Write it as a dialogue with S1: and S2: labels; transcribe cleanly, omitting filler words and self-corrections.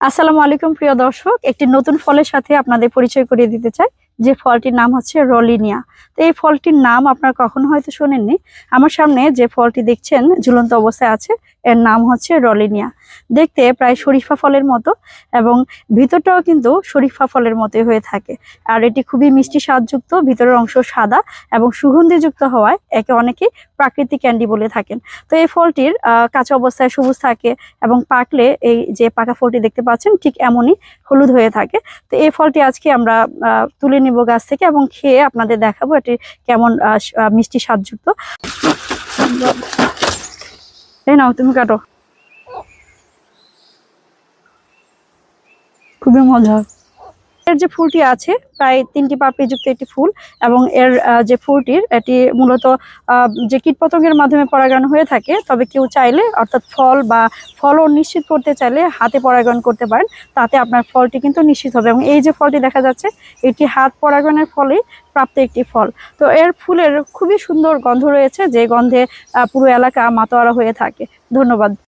S1: আসসালামু আলাইকুম প্রিয় দর্শক, একটি নতুন ফলের সাথে আপনাদের পরিচয় করিয়ে দিতে চাই। যে ফলটির নাম হচ্ছে রলিনিয়া। তো এই ফলটির নাম আপনারা কখনো হয়তো শোনেননি। আমার সামনে যে ফলটি দেখছেন ঝুলন্ত অবস্থায় আছে, এর নাম হচ্ছে রলিনিয়া। দেখতে প্রায় শরীফা ফলের মতো এবং ভিতরটাও কিন্তু শরীফা ফলের মতোই হয়ে থাকে। আর এটি খুবই মিষ্টি স্বাদযুক্ত, ভিতরের অংশ সাদা এবং সুগন্ধিযুক্ত হওয়ায় একে অনেকেই প্রাকৃতিক ক্যান্ডি বলে থাকেন। তো এই ফলটির কাঁচা অবস্থায় সবুজ থাকে এবং পাকলে এই যে পাকা ফলটি দেখতে পাচ্ছেন ঠিক এমনই হলুদ হয়ে থাকে। তো এই ফলটি আজকে আমরা তুলে নিব গাছ থেকে এবং খেয়ে আপনাদের দেখাবো এটি কেমন মিষ্টি স্বাদযুক্ত। এই নাও, তুমি কাটো। খুবই মজা। এর যে ফুলটি আছে প্রায় 3টি পাপড়ি যুক্ত একটি ফুল এবং এর যে ফুলটির এটি মূলত যে কীটপতঙ্গের মাধ্যমে পরাগায়ন হয়ে থাকে। তবে কেউ চাইলে অর্থাৎ ফলও নিশ্চিত করতে চাইলে হাতে পরাগায়ন করতে পারেন, তাতে আপনার ফলটি কিন্তু নিশ্চিত হবে। এবং এই যে ফলটি দেখা যাচ্ছে এটি হাত পরাগায়নের ফলেই প্রাপ্ত একটি ফল। তো এর ফুলের খুবই সুন্দর গন্ধ রয়েছে, যে গন্ধে পুরো এলাকা মাতোয়ারা হয়ে থাকে। ধন্যবাদ।